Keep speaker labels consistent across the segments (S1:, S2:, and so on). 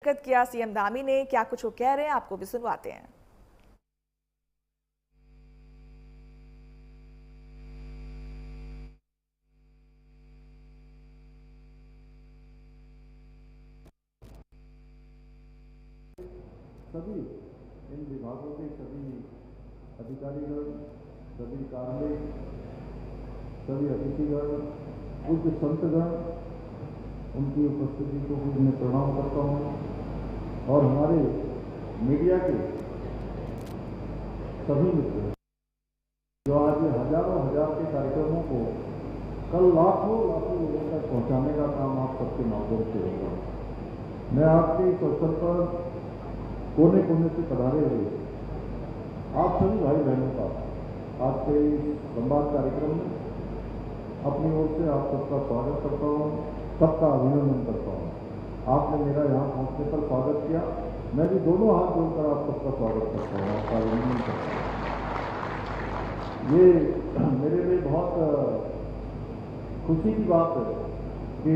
S1: शिरकत किया सीएम धामी ने, क्या कुछ वो कह रहे हैं आपको भी सुनवाते हैं।
S2: सभी इन विभागों के सभी अधिकारीगण, सभी कार्मिक, सभी अतिथिगण, पूज्य संतगण, उनकी उपस्थिति को भी मैं प्रणाम करता हूँ और हमारे मीडिया के सभी मित्र जो आज हजारों हजार के कार्यक्रमों को कल लाखों लोगों तक पहुंचाने का काम आप सबके माध्यम से होगा। मैं आपके इस अवसर पर कोने कोने से पधारे हुए आप सभी भाई बहनों का आज के संवाद कार्यक्रम में अपनी ओर से आप सबका स्वागत करता हूँ, सबका अभिनंदन करता हूँ। आपने मेरा यहाँ पहुँचने पर स्वागत किया, मैं भी दोनों हाथ जोड़कर आप सबका स्वागत करता हूँ, आपका अभिनंदन करता हूँ। ये मेरे लिए बहुत खुशी की बात है कि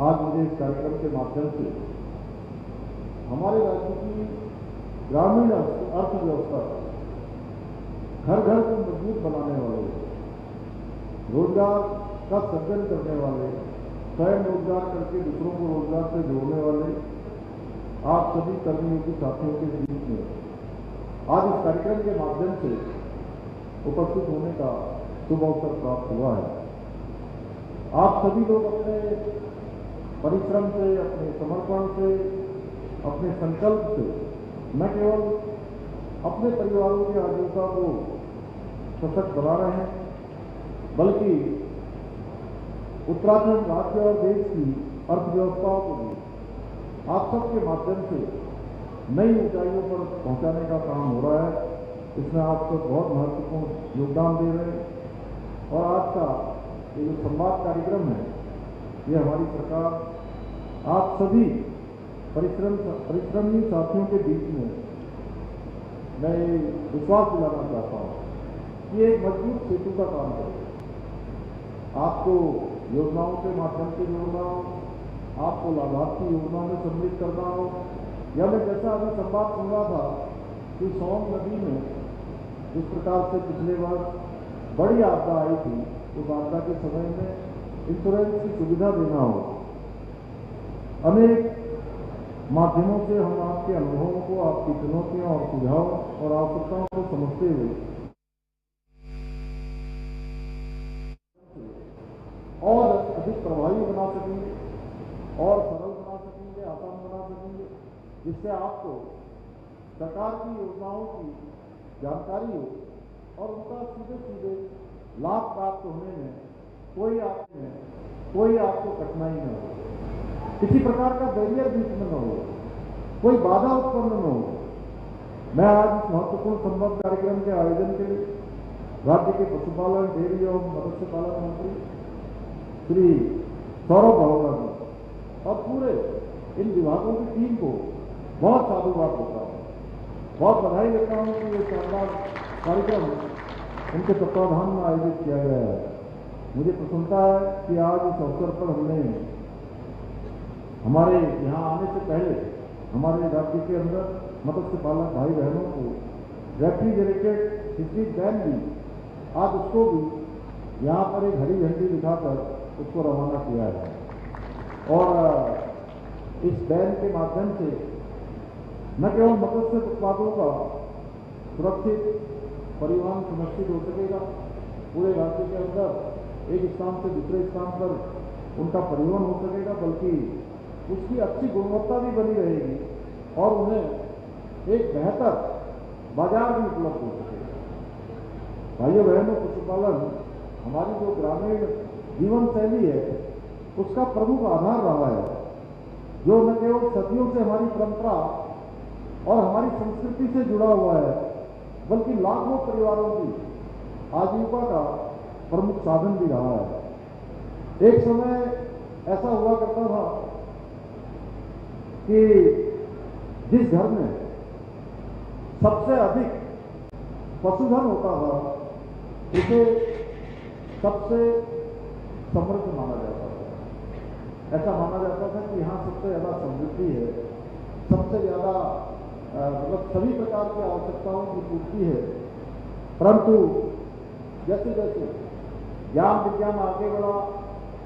S2: आज मुझे इस कार्यक्रम के माध्यम से हमारे राज्य की ग्रामीण अर्थव्यवस्था घर घर को मजबूत बनाने वाले, रोजगार का सृजन करने वाले, स्वयं रोजगार करके दूसरों को रोजगार से जोड़ने वाले आप सभी कर्मयोगी साथियों के बीच में आज इस कार्यक्रम के माध्यम से उपस्थित होने का शुभ अवसर प्राप्त हुआ है। आप सभी लोग अपने परिश्रम से, अपने समर्पण से, अपने संकल्प से न केवल अपने परिवारों की आजीविका को सशक्त बना रहे हैं, बल्कि उत्तराखंड राज्य और देश की अर्थव्यवस्थाओं को भी आप सबके माध्यम से नई ऊंचाइयों पर पहुंचाने का काम हो रहा है। इसमें आप सब बहुत महत्वपूर्ण योगदान दे रहे हैं और आज का ये जो संवाद कार्यक्रम है, ये हमारी सरकार आप सभी परिश्रमी साथियों के बीच में मैं विश्वास दिलाना चाहता हूँ कि एक मजबूत सेतु का काम करेगा। आपको योजनाओं के माध्यम से जोड़ना हो, आपको लाभार्थी योजनाओं में सम्मिलित करना हो, या मैं जैसा अभी संवाद सुन रहा था कि सोन नदी में जिस प्रकार से पिछले वर्ष बड़ी आपदा आई थी, उस आपदा के समय में इंश्योरेंस की सुविधा देना हो, अनेक माध्यमों से हम आपके अनुभवों को, आपकी चुनौतियों और सुझाव और आवश्यकताओं को समझते हुए और अधिक प्रभावी बना सकेंगे और सरल बना सकेंगे, आसान बना सकेंगे, जिससे आपको सरकार की योजनाओं की जानकारी हो और उनका सीधे सीधे लाभ प्राप्त होने में कोई आपको कठिनाई न हो, किसी प्रकार का बैरियर बीच में न हो, कोई बाधा उत्पन्न न हो। मैं आज इस महत्वपूर्ण संवाद कार्यक्रम के आयोजन के लिए राज्य के पशुपालन, डेयरी और मत्स्य पालन मंत्री श्री सौरभ भावना जी और पूरे इन विभागों की टीम को बहुत साधुवाद देता हूँ, बहुत बधाई देता हूँ कि ये शानदार कार्यक्रम उनके तत्वाधान में आयोजित किया गया है। मुझे प्रसन्नता है कि आज इस अवसर पर हमने हमारे यहाँ आने से पहले हमारे राज्य के अंदर मत्स्य पालक भाई बहनों को रेफ्रिजरेटेड फिशरीज वैन भी आज उसको भी यहाँ पर एक हरी झंडी दिखाकर उसको रवाना किया है और इस वैन के माध्यम से न केवल मत्स्य उत्पादों का सुरक्षित परिवहन सुनिश्चित हो सकेगा, पूरे राज्य के अंदर एक स्थान से दूसरे स्थान पर उनका परिवहन हो सकेगा, बल्कि उसकी अच्छी गुणवत्ता भी बनी रहेगी और उन्हें एक बेहतर बाजार भी उपलब्ध हो सकेगा। भाइयों बहनों, पशुपालन हमारी जो ग्रामीण जीवन शैली है उसका प्रमुख आधार रहा है, जो न केवल सदियों से हमारी परंपरा और हमारी संस्कृति से जुड़ा हुआ है, बल्कि लाखों परिवारों की आजीविका का प्रमुख साधन भी रहा है। एक समय ऐसा हुआ करता था कि जिस घर में सबसे अधिक पशुधन होता था उसे सबसे समृद्ध माना जाता था। ऐसा माना जाता था कि यहाँ सबसे ज्यादा समृद्धि है, सबसे ज़्यादा मतलब सभी प्रकार की आवश्यकताओं की पूर्ति है। परंतु जैसे जैसे ज्ञान विज्ञान आगे बढ़ा,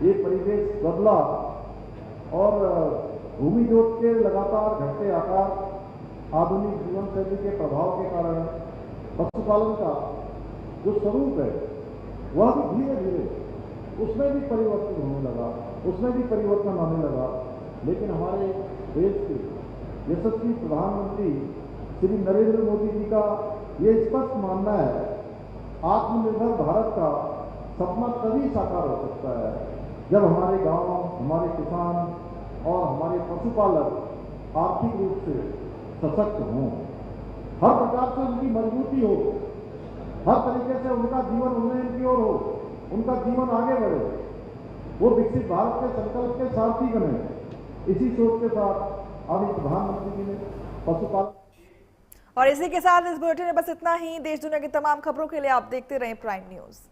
S2: ये परिवेश बदला और भूमि जोत के लगातार घटते आकार, आधुनिक जीवन शैली के प्रभाव के कारण पशुपालन का जो स्वरूप है वह भी धीरे धीरे उसमें भी परिवर्तन होने लगा, उसमें भी परिवर्तन आने लगा। लेकिन हमारे देश के यशस्वी प्रधानमंत्री श्री नरेंद्र मोदी जी का ये स्पष्ट मानना है, आत्मनिर्भर भारत का सपना तभी साकार हो सकता है जब हमारे गांव, हमारे किसान और हमारे पशुपालक आर्थिक रूप से सशक्त हों, हर प्रकार से उनकी मजबूती हो, हर तरीके से उनका जीवन उन्नयन की ओर हो, उनका जीवन आगे बढ़े, वो विकसित भारत के संकल्प के सारथी बने। इसी सोच के साथ आज प्रधानमंत्री जी ने पशुपालन।
S1: और इसी के साथ इस बुलेटिन में बस इतना ही। देश दुनिया की तमाम खबरों के लिए आप देखते रहें प्राइम न्यूज।